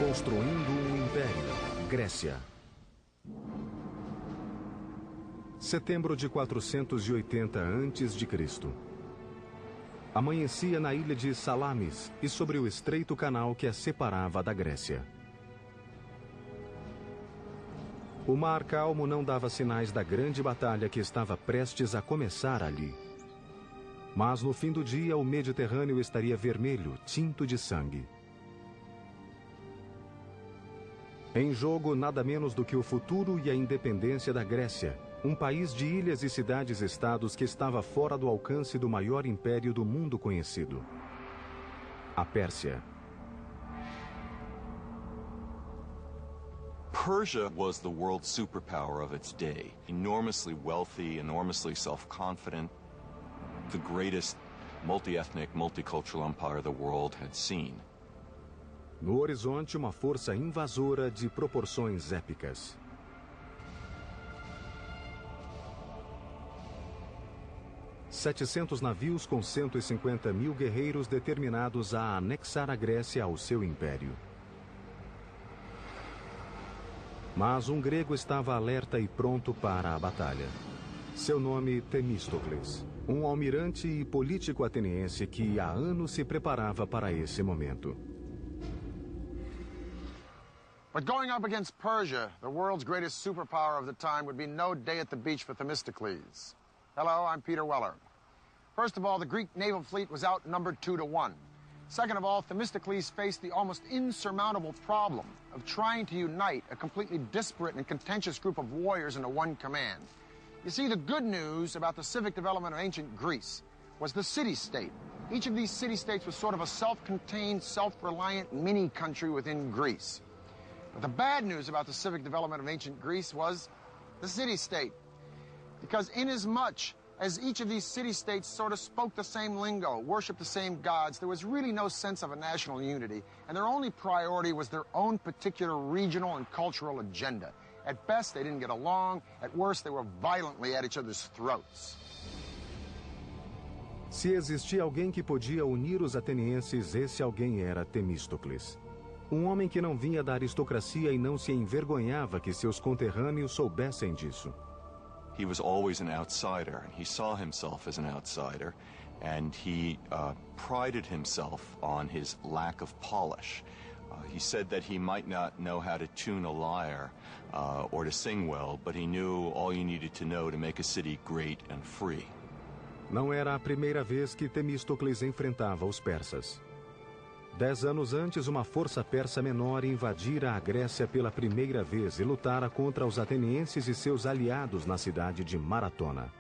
Construindo um Império, Grécia. Setembro de 480 a.C. Amanhecia na ilha de Salamis e sobre o estreito canal que a separava da Grécia. O mar calmo não dava sinais da grande batalha que estava prestes a começar ali. Mas no fim do dia o Mediterrâneo estaria vermelho, tinto de sangue. Em jogo, nada menos do que o futuro e a independência da Grécia, um país de ilhas e cidades-estados que estava fora do alcance do maior império do mundo conhecido: a Pérsia. Persia was the world superpower of its day, enormously wealthy, enormously self-confident, the greatest multi-ethnic, multicultural empire the world had seen. No horizonte, uma força invasora de proporções épicas. ...700 navios com 150 mil guerreiros determinados a anexar a Grécia ao seu império. Mas um grego estava alerta e pronto para a batalha. Seu nome, Temístocles, um almirante e político ateniense que há anos se preparava para esse momento. But going up against Persia, the world's greatest superpower of the time, would be no day at the beach for Themistocles. Hello, I'm Peter Weller. First of all, the Greek naval fleet was outnumbered 2-1. Second of all, Themistocles faced the almost insurmountable problem of trying to unite a completely disparate and contentious group of warriors into one command. You see, the good news about the civic development of ancient Greece was the city-state. Each of these city-states was sort of a self-contained, self-reliant mini-country within Greece. But the bad news about the civic development of ancient Greece was the city-state. Because inasmuch as each of these city-states sort of spoke the same lingo, worshipped the same gods, there was really no sense of a national unity, and their only priority was their own particular regional and cultural agenda. At best, they didn't get along. At worst, they were violently at each other's throats. Se existia alguém que podia unir os atenienses, esse alguém era Temístocles. Um homem que não vinha da aristocracia e não se envergonhava que seus conterrâneos soubessem disso. He was always an outsider, and he saw himself as an outsider, and he prided himself on his lack of polish. He said that he might not know how to tune a lyre or to sing well, but he knew all you needed to know to make a city great and free. Não era a primeira vez que Temístocles enfrentava os persas. 10 anos antes, uma força persa menor invadira a Grécia pela primeira vez e lutara contra os atenienses e seus aliados na cidade de Maratona.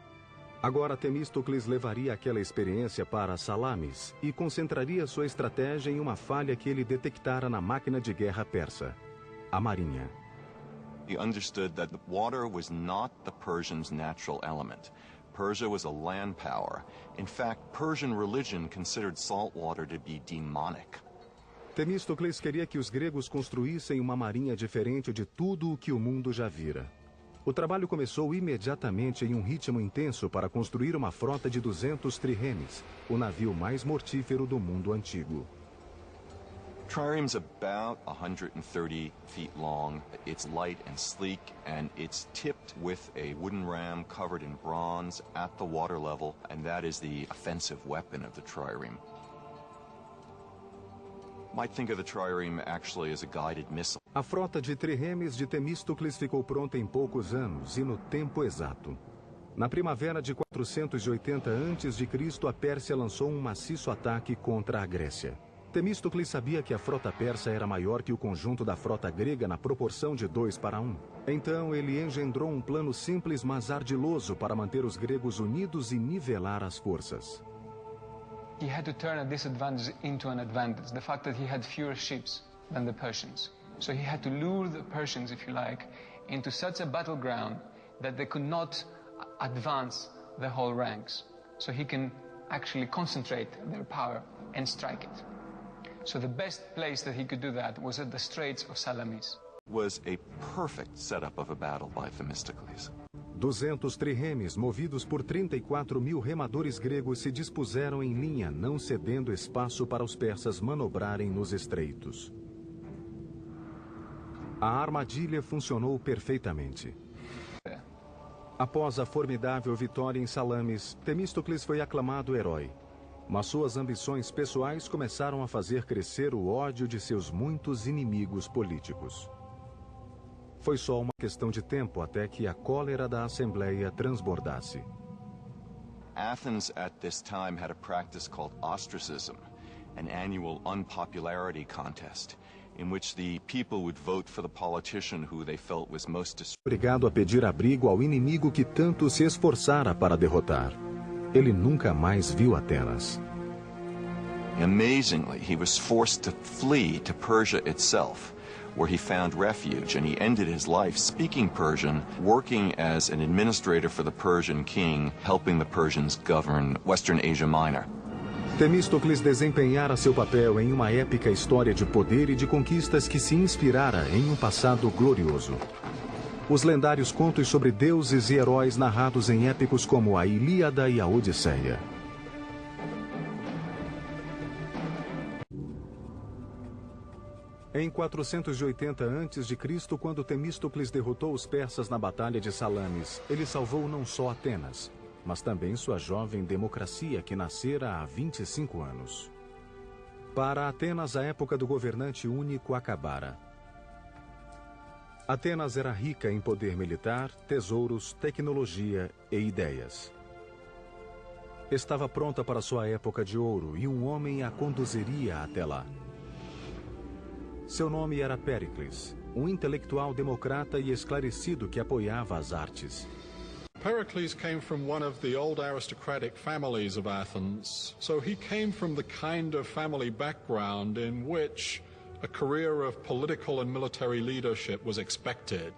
Agora Temístocles levaria aquela experiência para Salamis e concentraria sua estratégia em uma falha que ele detectara na máquina de guerra persa: a marinha. He understood that the water was not the Persians' natural element. Persia was a land power. In fact, Persian religion considered salt water to be demonic. Temístocles queria que os gregos construíssem uma marinha diferente de tudo o que o mundo já vira. O trabalho começou imediatamente em um ritmo intenso para construir uma frota de 200 triremes, o navio mais mortífero do mundo antigo. Trireme's about 130 feet long. It's light and sleek, and it's tipped with a wooden ram covered in bronze at the water level, and that is the offensive weapon of the trireme. Might think of the trireme actually as a guided missile. A frota de triremes de Temístocles ficou pronta em poucos anos e no tempo exato. Na primavera de 480 a.C., a Pérsia lançou um maciço ataque contra a Grécia. Temístocles sabia que a frota persa era maior que o conjunto da frota grega na proporção de 2-1. Então ele engendrou um plano simples, mas ardiloso para manter os gregos unidos e nivelar as forças. He had to turn a disadvantage into an advantage, the fact that he had fewer ships than the Persians. So he had to lure the Persians, if you like, into such a battleground that they could not advance the whole ranks. So he can actually concentrate their power and strike it. So the best place that he could do that was at the Straits of Salamis. Was a perfect setup of a battle by Themistocles. 200 triremes, movidos por 34 mil remadores gregos, se dispuseram em linha, não cedendo espaço para os persas manobrarem nos estreitos. A armadilha funcionou perfeitamente. Após a formidável vitória em Salamis, Temístocles foi aclamado herói. Mas suas ambições pessoais começaram a fazer crescer o ódio de seus muitos inimigos políticos. Foi só uma questão de tempo até que a cólera da Assembleia transbordasse. Athens at this time had a practice called ostracism, an annual unpopularity contest, in which the people would vote for the politician who they felt was most obrigado a pedir abrigo ao inimigo que tanto se esforçara para derrotar. Ele nunca mais viu Atenas. Amazingly, he was forced to flee to Persia itself, where he found refuge, and he ended his life speaking Persian, working as an administrator for the Persian king, helping the Persians govern Western Asia Minor. Temístocles desempenhara seu papel em uma épica história de poder e de conquistas que se inspirara em um passado glorioso. Os lendários contos sobre deuses e heróis narrados em épicos como a Ilíada e a Odisseia. Em 480 a.C., quando Temístocles derrotou os persas na Batalha de Salamis, ele salvou não só Atenas, mas também sua jovem democracia que nascera há 25 anos. Para Atenas, a época do governante único acabara. Atenas era rica em poder militar, tesouros, tecnologia e ideias. Estava pronta para sua época de ouro e um homem a conduziria até lá. Seu nome era Péricles, um intelectual democrata e esclarecido que apoiava as artes. Pericles came from one of the old aristocratic families of Athens, so he came from the kind of family background in which a career of political and military leadership was expected.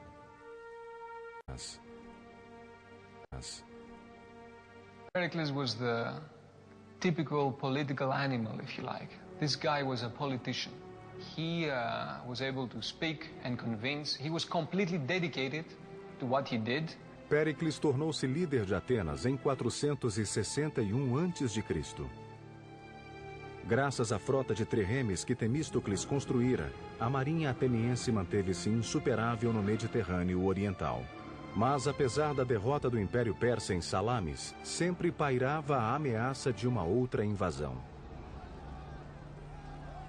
Pericles was the typical political animal, if you like. This guy was a politician. He was able to speak and convince. He was completely dedicated to what he did. Péricles tornou-se líder de Atenas em 461 a.C. Graças à frota de triremes que Temístocles construíra, a marinha ateniense manteve-se insuperável no Mediterrâneo Oriental. Mas, apesar da derrota do Império Persa em Salamis, sempre pairava a ameaça de uma outra invasão.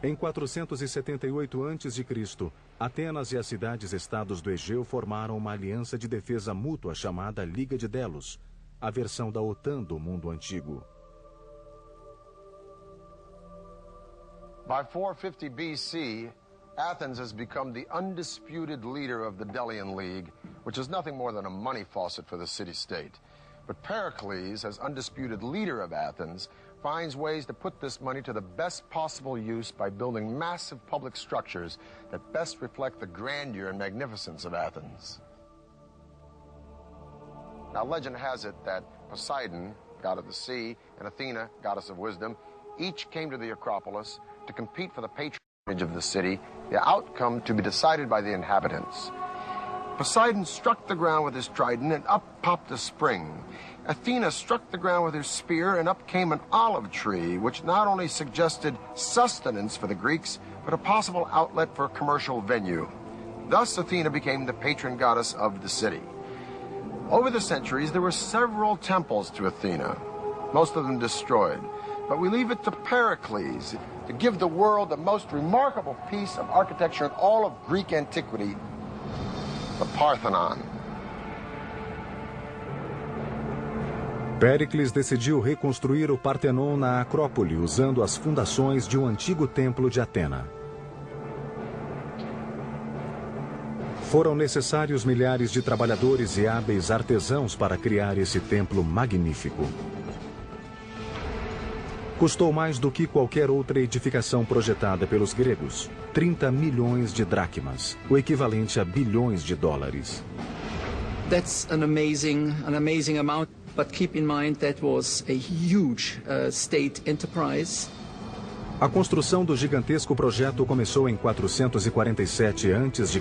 Em 478 a.C., Atenas e as cidades-estados do Egeu formaram uma aliança de defesa mútua chamada Liga de Delos, a versão da OTAN do mundo antigo. By 450 BC, Athens has become the undisputed leader of the Delian League, which is nothing more than a money faucet for the city-state. But Pericles, as undisputed leader of Athens, finds ways to put this money to the best possible use by building massive public structures that best reflect the grandeur and magnificence of Athens. Now, legend has it that Poseidon, god of the sea, and Athena, goddess of wisdom, each came to the Acropolis to compete for the patronage of the city, the outcome to be decided by the inhabitants. Poseidon struck the ground with his trident, and up popped a spring. Athena struck the ground with her spear, and up came an olive tree, which not only suggested sustenance for the Greeks, but a possible outlet for a commercial venue. Thus, Athena became the patron goddess of the city. Over the centuries, there were several temples to Athena, most of them destroyed. But we leave it to Pericles to give the world the most remarkable piece of architecture in all of Greek antiquity, the Parthenon. Péricles decidiu reconstruir o Partenon na Acrópole usando as fundações de um antigo templo de Atena. Foram necessários milhares de trabalhadores e hábeis artesãos para criar esse templo magnífico. Custou mais do que qualquer outra edificação projetada pelos gregos, 30 milhões de dracmas, o equivalente a bilhões de dólares. That's an amazing amount, but keep in mind that was a huge state enterprise. A construção do gigantesco projeto começou em 447 a.C.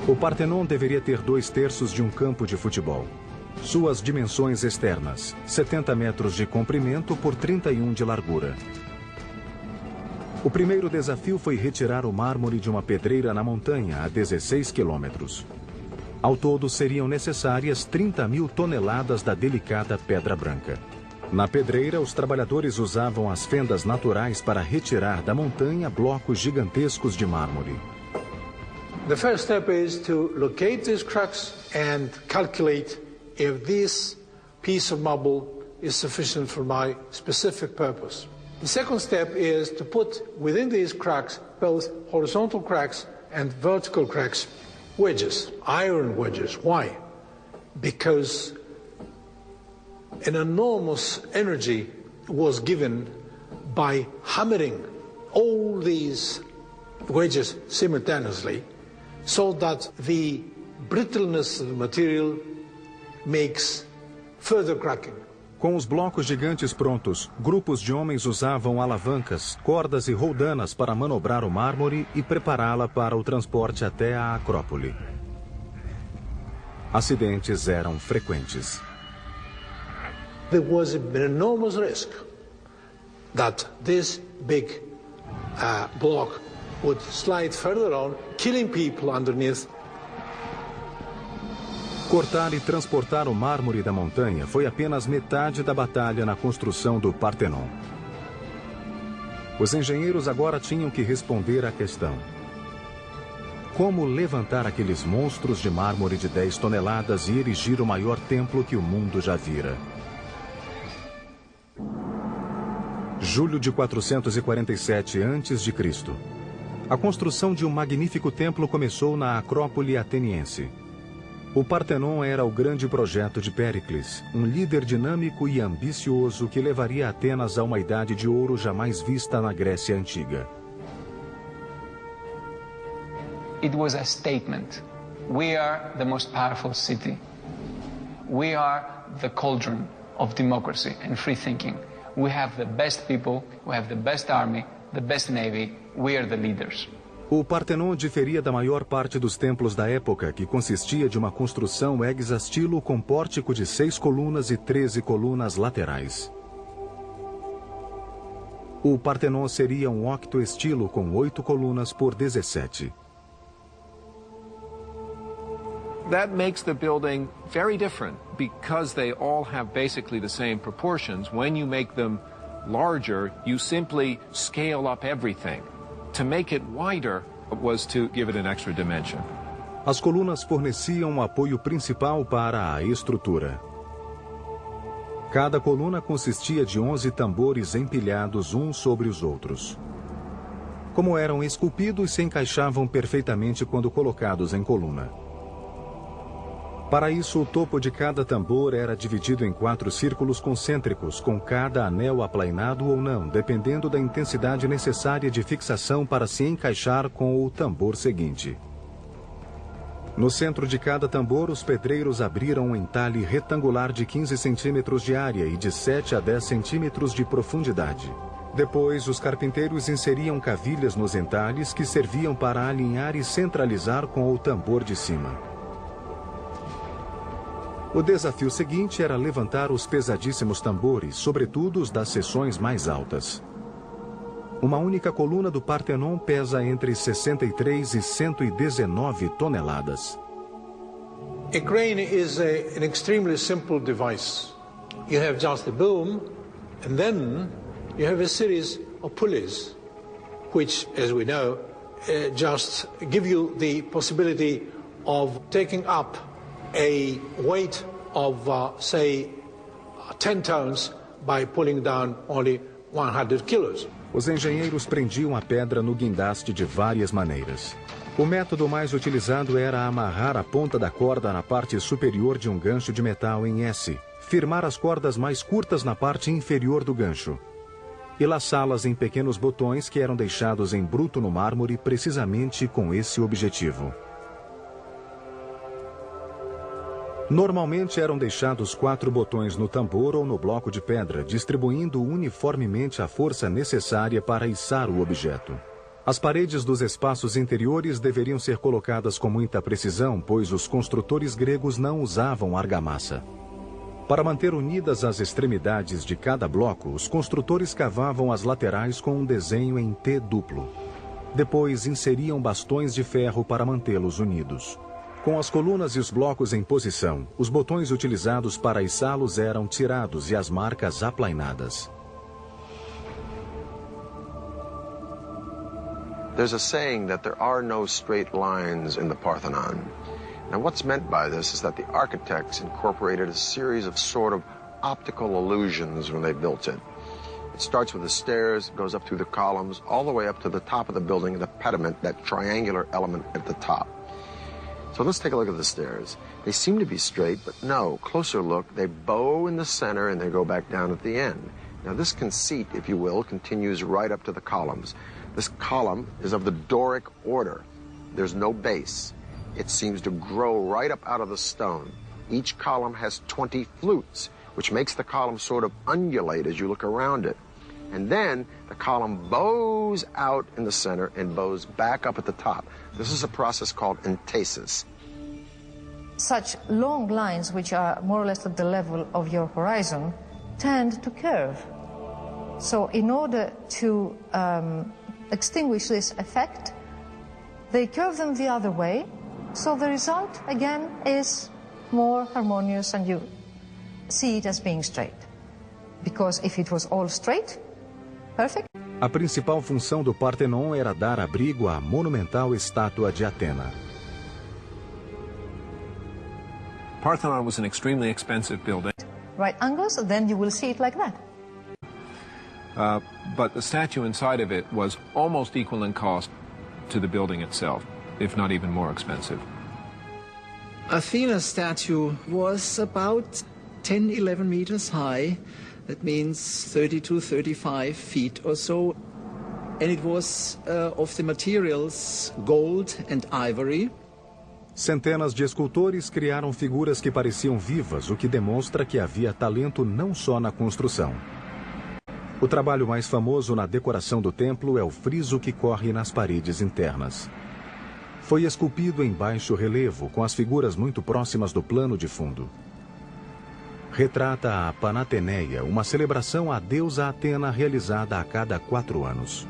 O Partenon deveria ter 2/3 de um campo de futebol. Suas dimensões externas, 70 metros de comprimento por 31 de largura. O primeiro desafio foi retirar o mármore de uma pedreira na montanha a 16 quilômetros. Ao todo, seriam necessárias 30.000 toneladas da delicada pedra branca. Na pedreira, os trabalhadores usavam as fendas naturais para retirar da montanha blocos gigantescos de mármore. The first step is to locate these cracks and calculate if this piece of marble is sufficient for my specific purpose. The second step is to put within these cracks both horizontal cracks and vertical cracks, wedges, iron wedges. Why? Because an enormous energy was given by hammering all these wedges simultaneously, so that the brittleness of the material makes further cracking. Com os blocos gigantes prontos, grupos de homens usavam alavancas, cordas e roldanas para manobrar o mármore e prepará-la para o transporte até a Acrópole. Acidentes eram frequentes. There was an enormous risk that this big block would slide further on, killing people underneath. Cortar e transportar o mármore da montanha foi apenas metade da batalha na construção do Partenon. Os engenheiros agora tinham que responder à questão: como levantar aqueles monstros de mármore de 10 toneladas e erigir o maior templo que o mundo já vira? Julho de 447 a.C. A construção de um magnífico templo começou na Acrópole ateniense. O Partenon era o grande projeto de Péricles, um líder dinâmico e ambicioso que levaria Atenas a uma idade de ouro jamais vista na Grécia Antiga. It was a statement. We are the most powerful city. We are the cauldron of democracy and free thinking. We have the best people, we have the best army, the best navy, we are the leaders. O Partenon diferia da maior parte dos templos da época, que consistia de uma construção hexastilo com pórtico de 6 colunas e 13 colunas laterais. O Partenon seria um octoestilo com 8 colunas por 17. That makes the building very different because they all have basically the same proportions. When you make them larger, you simply scale up everything. To make it wider was to give it an extra dimension. As colunas forneciam o apoio principal para a estrutura. Cada coluna consistia de 11 tambores empilhados uns sobre os outros. Como eram esculpidos, se encaixavam perfeitamente quando colocados em coluna. Para isso, o topo de cada tambor era dividido em 4 círculos concêntricos, com cada anel aplainado ou não, dependendo da intensidade necessária de fixação para se encaixar com o tambor seguinte. No centro de cada tambor, os pedreiros abriram um entalhe retangular de 15 centímetros de área e de 7 a 10 centímetros de profundidade. Depois, os carpinteiros inseriam cavilhas nos entalhes que serviam para alinhar e centralizar com o tambor de cima. O desafio seguinte era levantar os pesadíssimos tambores, sobretudo os das seções mais altas. Uma única coluna do Partenon pesa entre 63 e 119 toneladas. A crane is an extremely simple device. You have just a boom, and then you have a series of pulleys, which, as we know, just give you the possibility of taking up a weight of, say, 10 tons by pulling down only 100 kilos. Os engenheiros prendiam a pedra no guindaste de várias maneiras. O método mais utilizado era amarrar a ponta da corda na parte superior de um gancho de metal em S, firmar as cordas mais curtas na parte inferior do gancho e laçá-las em pequenos botões que eram deixados em bruto no mármore precisamente com esse objetivo. Normalmente eram deixados 4 botões no tambor ou no bloco de pedra, distribuindo uniformemente a força necessária para içar o objeto. As paredes dos espaços interiores deveriam ser colocadas com muita precisão, pois os construtores gregos não usavam argamassa. Para manter unidas as extremidades de cada bloco, os construtores cavavam as laterais com um desenho em T duplo. Depois inseriam bastões de ferro para mantê-los unidos. Com as colunas e os blocos em posição, os botões utilizados para içá-los eram tirados e as marcas aplainadas. There's a saying that there are no straight lines in the Parthenon. Now, what's meant by this is that the architects incorporated a series of sort of optical illusions when they built it. It starts with the stairs, goes up through the columns, all the way up to the top of the building, the pediment, that triangular element at the top. So let's take a look at the stairs. They seem to be straight, but no, closer look, they bow in the center and they go back down at the end. Now this conceit, if you will, continues right up to the columns. This column is of the Doric order. There's no base. It seems to grow right up out of the stone. Each column has 20 flutes, which makes the column sort of undulate as you look around it. And then the column bows out in the center and bows back up at the top. This is a process called entasis. Such long lines, which are more or less at the level of your horizon, tend to curve. So in order to extinguish this effect, they curve them the other way. So the result, again, is more harmonious and you see it as being straight. Because if it was all straight, perfect. A principal função do Partenon era dar abrigo à monumental estátua de Atena. Parthenon was an extremely expensive building. Right angles, then you will see it like that. But the statue inside of it was almost equal in cost to the building itself, if not even more expensive. Athena's statue was about 10, 11 meters high. That means 32, 35 feet or so. And it was of the materials gold and ivory. Centenas de escultores criaram figuras que pareciam vivas, o que demonstra que havia talento não só na construção. O trabalho mais famoso na decoração do templo é o friso que corre nas paredes internas. Foi esculpido em baixo relevo, com as figuras muito próximas do plano de fundo. Retrata a Panateneia, uma celebração à deusa Atena realizada a cada 4 anos.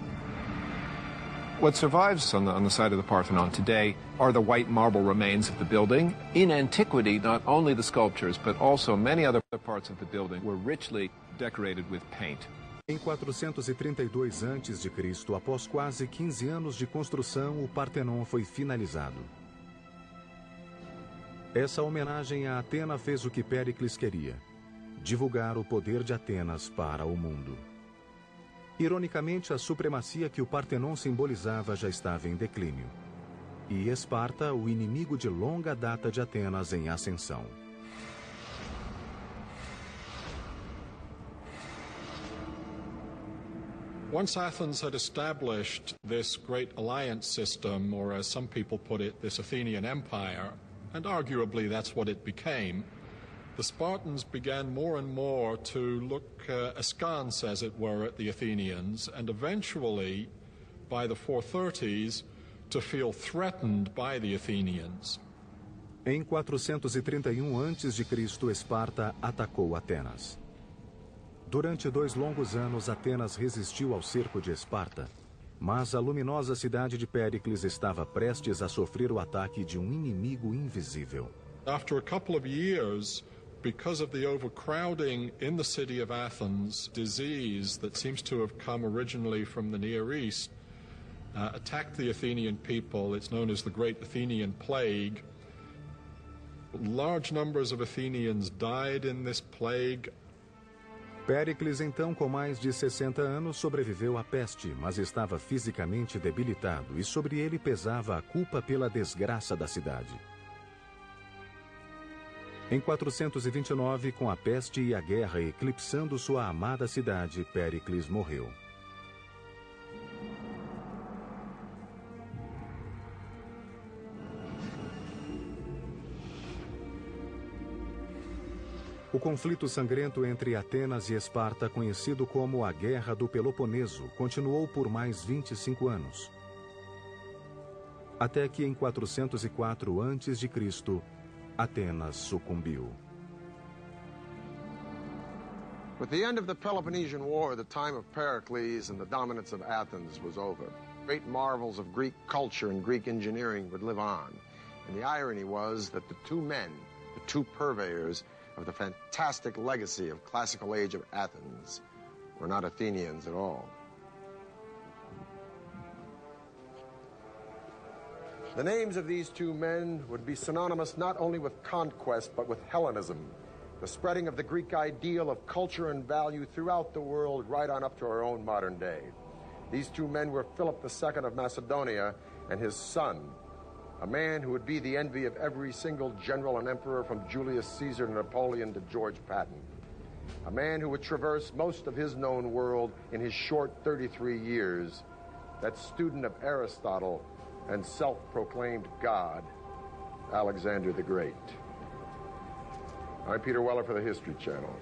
What survives on the side of the Parthenon today are the white marble remains of the building. In antiquity, not only the sculptures, but also many other parts of the building were richly decorated with paint. Em 432 a.C., após quase 15 anos de construção, o Partenon foi finalizado. Essa homenagem a Atena fez o que Péricles queria: divulgar o poder de Atenas para o mundo. Ironicamente, a supremacia que o Partenon simbolizava já estava em declínio. E Esparta, o inimigo de longa data de Atenas, em ascensão. Once Athens had established this great alliance system, or as some people put it, this Athenian empire, and arguably that's what it became, the Spartans began more and more to look askance, as it were, at the Athenians, and eventually, by the 430s, to feel threatened by the Athenians. Em 431 a.C., Esparta atacou Atenas. Durante 2 longos anos, Atenas resistiu ao cerco de Esparta, mas a luminosa cidade de Péricles estava prestes a sofrer o ataque de um inimigo invisível. After a couple of years, because of the overcrowding in the city of Athens, disease that seems to have come originally from the Near East attacked the Athenian people. It's known as the Great Athenian Plague. Large numbers of Athenians died in this plague. Péricles, então, com mais de 60 anos, sobreviveu à peste, mas estava fisicamente debilitado e sobre ele pesava a culpa pela desgraça da cidade. Em 429, com a peste e a guerra eclipsando sua amada cidade, Péricles morreu. O conflito sangrento entre Atenas e Esparta, conhecido como a Guerra do Peloponeso, continuou por mais 25 anos. Até que em 404 a.C., Atenas sucumbiu. With the end of the Peloponnesian War, the time of Pericles and the dominance of Athens was over. Great marvels of Greek culture and Greek engineering would live on. And the irony was that the two men, the two purveyors of the fantastic legacy of classical age of Athens, were not Athenians at all. The names of these two men would be synonymous not only with conquest, but with Hellenism, the spreading of the Greek ideal of culture and value throughout the world, right on up to our own modern day. These two men were Philip II of Macedonia and his son, a man who would be the envy of every single general and emperor from Julius Caesar to Napoleon to George Patton. A man who would traverse most of his known world in his short 33 years, that student of Aristotle and self-proclaimed God, Alexander the Great. I'm Peter Weller for the History Channel.